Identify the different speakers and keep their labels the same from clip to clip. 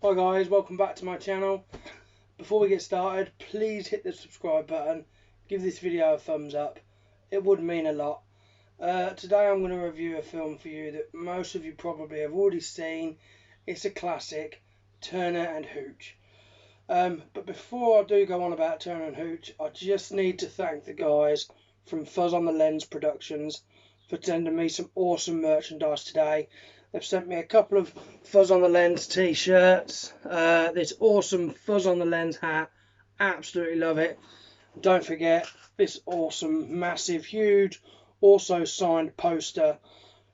Speaker 1: Hi guys, welcome back to my channel. Before we get started, please hit the subscribe button, give this video a thumbs up, it would mean a lot. Today I'm going to review a film for you that most of you probably have already seen. It's a classic, Turner and Hooch. But before I do go on about Turner and Hooch, I just need to thank the guys from Fuzz on the Lens Productions for sending me some awesome merchandise today. They've sent me a couple of Fuzz on the Lens t-shirts, this awesome Fuzz on the Lens hat, absolutely love it. Don't forget this awesome, massive, huge, also signed poster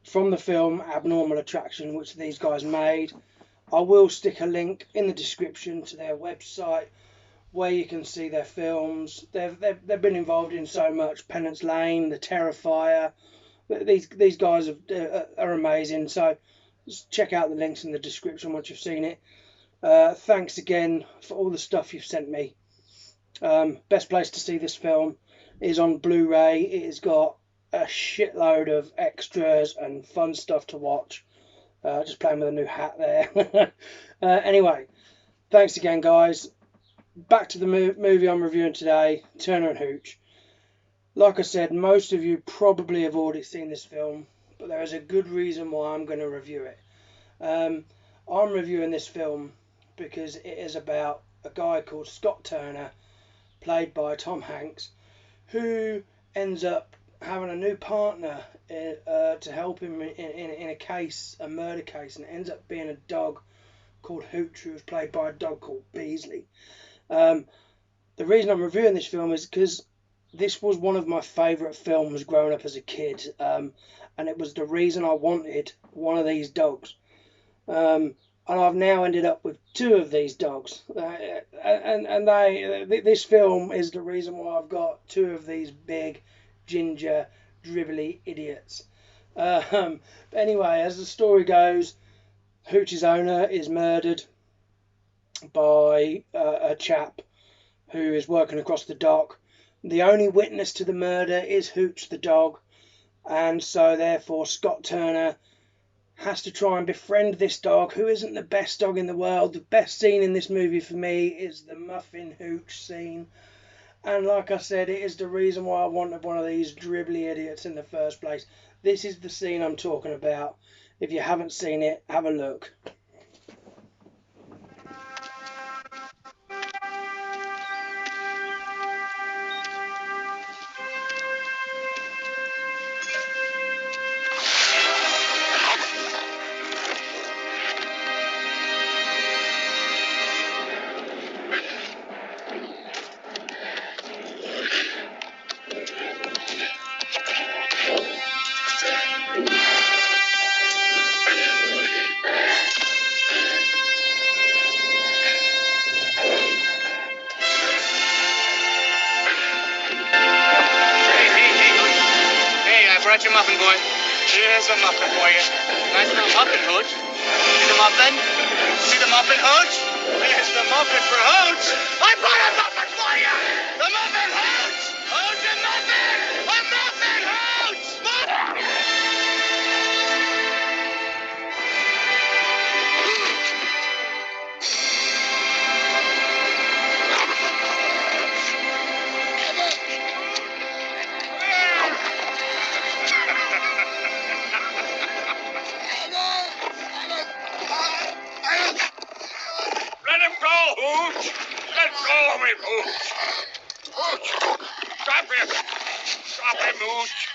Speaker 1: from the film Abnormal Attraction, which these guys made. I will stick a link in the description to their website where you can see their films. They've been involved in so much, Penance Lane, The Terrifier. These guys are amazing, so just check out the links in the description once you've seen it. Thanks again for all the stuff you've sent me. Best place to see this film is on Blu-ray. It has got a shitload of extras and fun stuff to watch. Just playing with a new hat there. Anyway, thanks again guys. Back to the movie I'm reviewing today, Turner and Hooch. Like I said, most of you probably have already seen this film, but there is a good reason why I'm going to review it. I'm reviewing this film because it is about a guy called Scott Turner, played by Tom Hanks, who ends up having a new partner to help him in a case, a murder case, and it ends up being a dog called Hooch, who was played by a dog called Beasley. The reason I'm reviewing this film is because this was one of my favourite films growing up as a kid, and it was the reason I wanted one of these dogs. And I've now ended up with two of these dogs, this film is the reason why I've got two of these big, ginger, dribbly idiots. Anyway, as the story goes, Hooch's owner is murdered by a chap who is working across the dock. The only witness to the murder is Hooch the dog, and so therefore Scott Turner has to try and befriend this dog, who isn't the best dog in the world. The best scene in this movie for me is the muffin Hooch scene, and like I said, it is the reason why I wanted one of these dribbly idiots in the first place. This is the scene I'm talking about. If you haven't seen it, have a look.
Speaker 2: Brought your muffin, boy. Here's a muffin for you. Nice little muffin, Hooch. See the muffin? See the muffin, Hooch? Here's the muffin for Hooch. I brought a muffin for you. The muffin, Hooch. Hooch, a muffin. A muffin, Hooch. Let him go, Hooch! Let go of him, Hooch! Hooch! Stop him! Stop him, Hooch!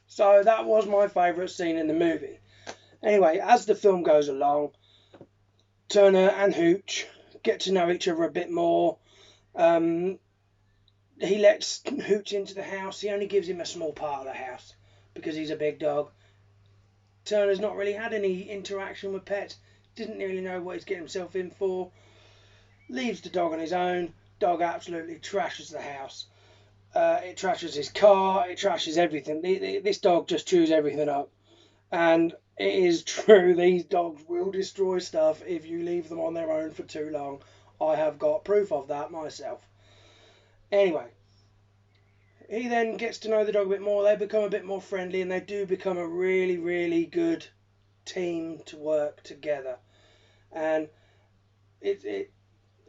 Speaker 1: So that was my favourite scene in the movie. Anyway, as the film goes along, Turner and Hooch get to know each other a bit more. He lets Hooch into the house. He only gives him a small part of the house because he's a big dog. Turner's not really had any interaction with pets. Didn't really know what he's getting himself in for. Leaves the dog on his own. Dog absolutely trashes the house. It trashes his car. It trashes everything. This dog just chews everything up. And it is true, these dogs will destroy stuff if you leave them on their own for too long. I have got proof of that myself. Anyway, he then gets to know the dog a bit more. They become a bit more friendly, and they do become a really, really good team to work together. and it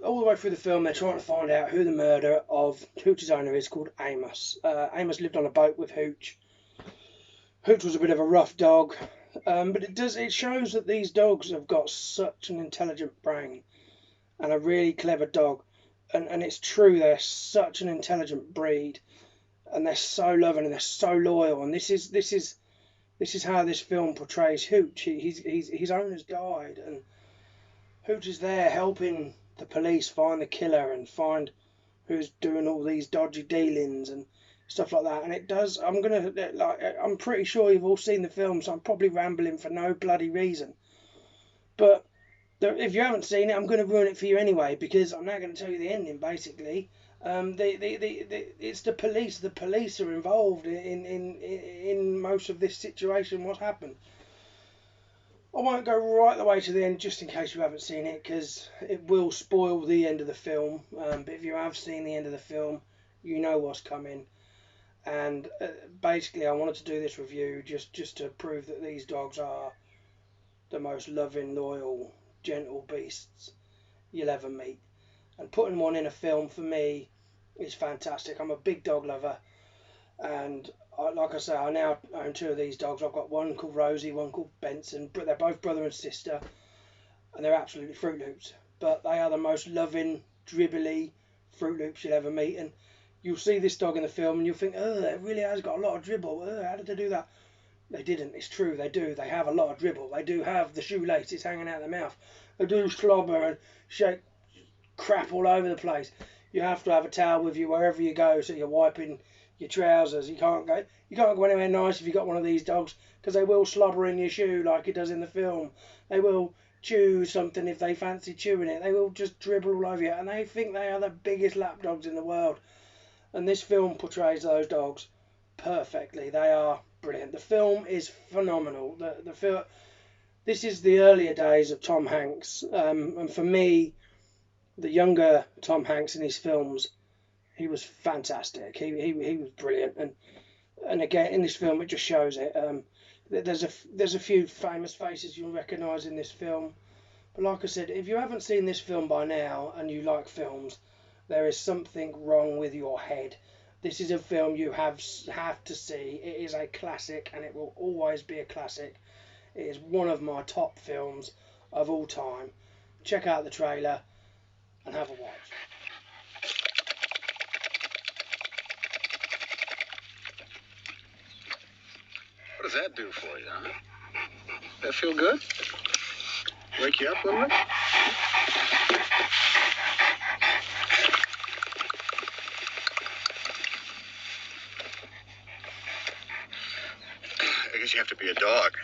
Speaker 1: all the way through the film they're trying to find out who the murderer of Hooch's owner is, called Amos. Amos lived on a boat with Hooch. Hooch was a bit of a rough dog, but it shows that these dogs have got such an intelligent brain and a really clever dog, and it's true, they're such an intelligent breed, and they're so loving and they're so loyal, and this is how this film portrays Hooch. His owner's died, and Hooch is there helping the police find the killer and find who's doing all these dodgy dealings and stuff like that. And it does. I'm pretty sure you've all seen the film, so I'm probably rambling for no bloody reason. But if you haven't seen it, I'm going to ruin it for you anyway, because I'm now going to tell you the ending. Basically, it's the police. The police are involved in most of this situation. What happened? I won't go right the way to the end just in case you haven't seen it, because it will spoil the end of the film. But if you have seen the end of the film, you know what's coming. And basically, I wanted to do this review just to prove that these dogs are the most loving, loyal, gentle beasts you'll ever meet. And putting one in a film, for me, is fantastic. I'm a big dog lover, and like I say, I now own 2 of these dogs. I've got one called Rosie, one called Benson, but they're both brother and sister, and they're absolutely Fruit Loops. But they are the most loving, dribbly Fruit Loops you'll ever meet. And you'll see this dog in the film, and you'll think, oh, it really has got a lot of dribble. Oh, how did they do that? They didn't. It's true, they do. They have a lot of dribble. They do have the shoelaces hanging out of their mouth. They do slobber and shake crap all over the place. You have to have a towel with you wherever you go, so you're wiping your trousers. You can't go anywhere nice if you've got one of these dogs, because they will slobber in your shoe like it does in the film. They will chew something if they fancy chewing it. They will just dribble all over you, and they think they are the biggest lap dogs in the world. And this film portrays those dogs perfectly. They are brilliant. The film is phenomenal. This is the earlier days of Tom Hanks, and for me, the younger Tom Hanks in his films, he was fantastic. He was brilliant, and again in this film it just shows it. There's a few famous faces you'll recognise in this film, but like I said, if you haven't seen this film by now and you like films, there is something wrong with your head. This is a film you have to see. It is a classic, and it will always be a classic. It is one of my top films of all time. Check out the trailer and have a watch.
Speaker 3: What does that do for you, huh? That feel good? Wake you up a little bit? I guess you have to be a dog.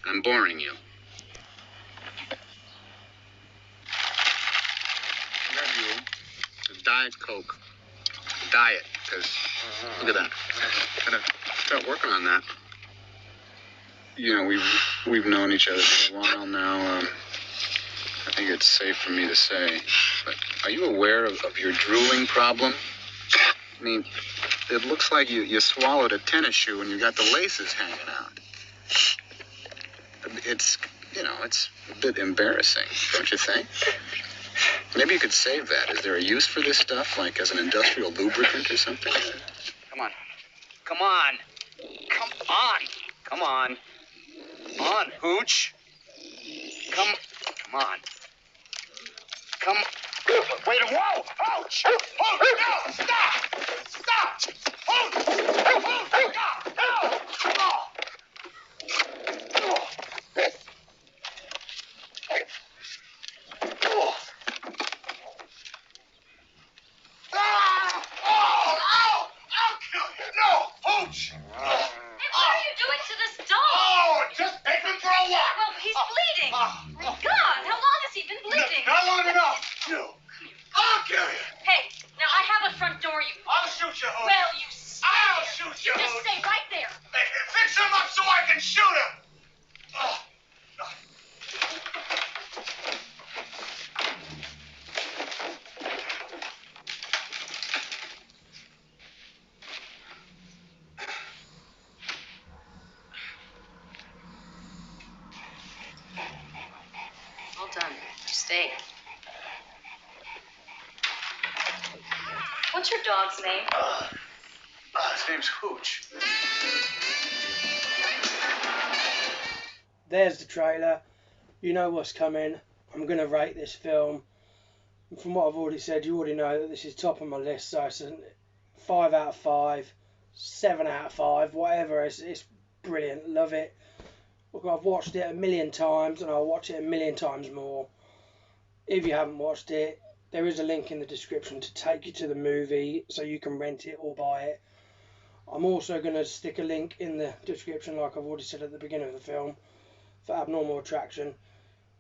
Speaker 3: I'm boring you. Grab you a Diet Coke. Diet, because look at that. Gotta start working on that. You know, we've known each other for a while now. I think it's safe for me to say, but are you aware of your drooling problem? I mean, it looks like you swallowed a tennis shoe and you got the laces hanging out. It's a bit embarrassing, don't you think? Maybe you could save that. Is there a use for this stuff, like as an industrial lubricant or something?
Speaker 2: Come on. Come on. Come on. Come on. Come on, Hooch. Come on. Come. Wait, whoa! Hooch! Hooch, no! Stop! Stop! Hooch! Hooch, stop! No! I'll kill you! No! Hooch!
Speaker 4: Hey, what are you doing to this dog?
Speaker 2: Oh, just take him for a walk!
Speaker 4: Well, he's bleeding. My God, how long has he been bleeding?
Speaker 2: Not long enough! No! I'll kill you!
Speaker 4: Hey, now I have a front door, you...
Speaker 2: I'll shoot you, Hooch!
Speaker 4: Well, you...
Speaker 2: I'll shoot you,
Speaker 4: Just
Speaker 2: Hooch!
Speaker 4: stay right there.
Speaker 2: Hey, fix him up so I can shoot him! Oh.
Speaker 4: What's your dog's name?
Speaker 3: His name's Hooch.
Speaker 1: There's the trailer. You know what's coming. I'm going to rate this film. From what I've already said, you already know that this is top of my list. So it's a 5 out of 5, 7 out of 5, whatever. It's brilliant. Love it. Look, I've watched it a million times and I'll watch it a million times more. If you haven't watched it, there is a link in the description to take you to the movie so you can rent it or buy it. I'm also going to stick a link in the description, like I've already said at the beginning of the film, for Abnormal Attraction,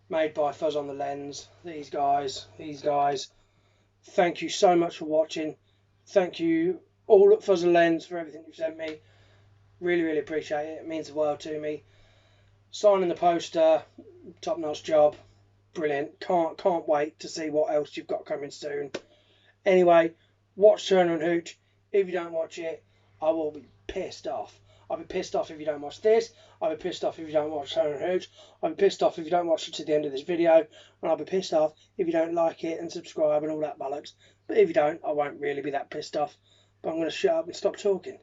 Speaker 1: made by Fuzz on the Lens. These guys. Thank you so much for watching. Thank you all at Fuzz on the Lens for everything you've sent me. Really, really appreciate it. It means the world to me. Signing the poster, top-notch job. Brilliant. Can't wait to see what else you've got coming soon. Anyway, watch Turner and Hooch. If you don't watch it, I will be pissed off. I'll be pissed off if you don't watch this. I'll be pissed off if you don't watch Turner and Hooch. I'll be pissed off if you don't watch it to the end of this video. And I'll be pissed off if you don't like it and subscribe and all that bollocks. But if you don't, I won't really be that pissed off. But I'm going to shut up and stop talking.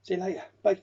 Speaker 1: See you later. Bye.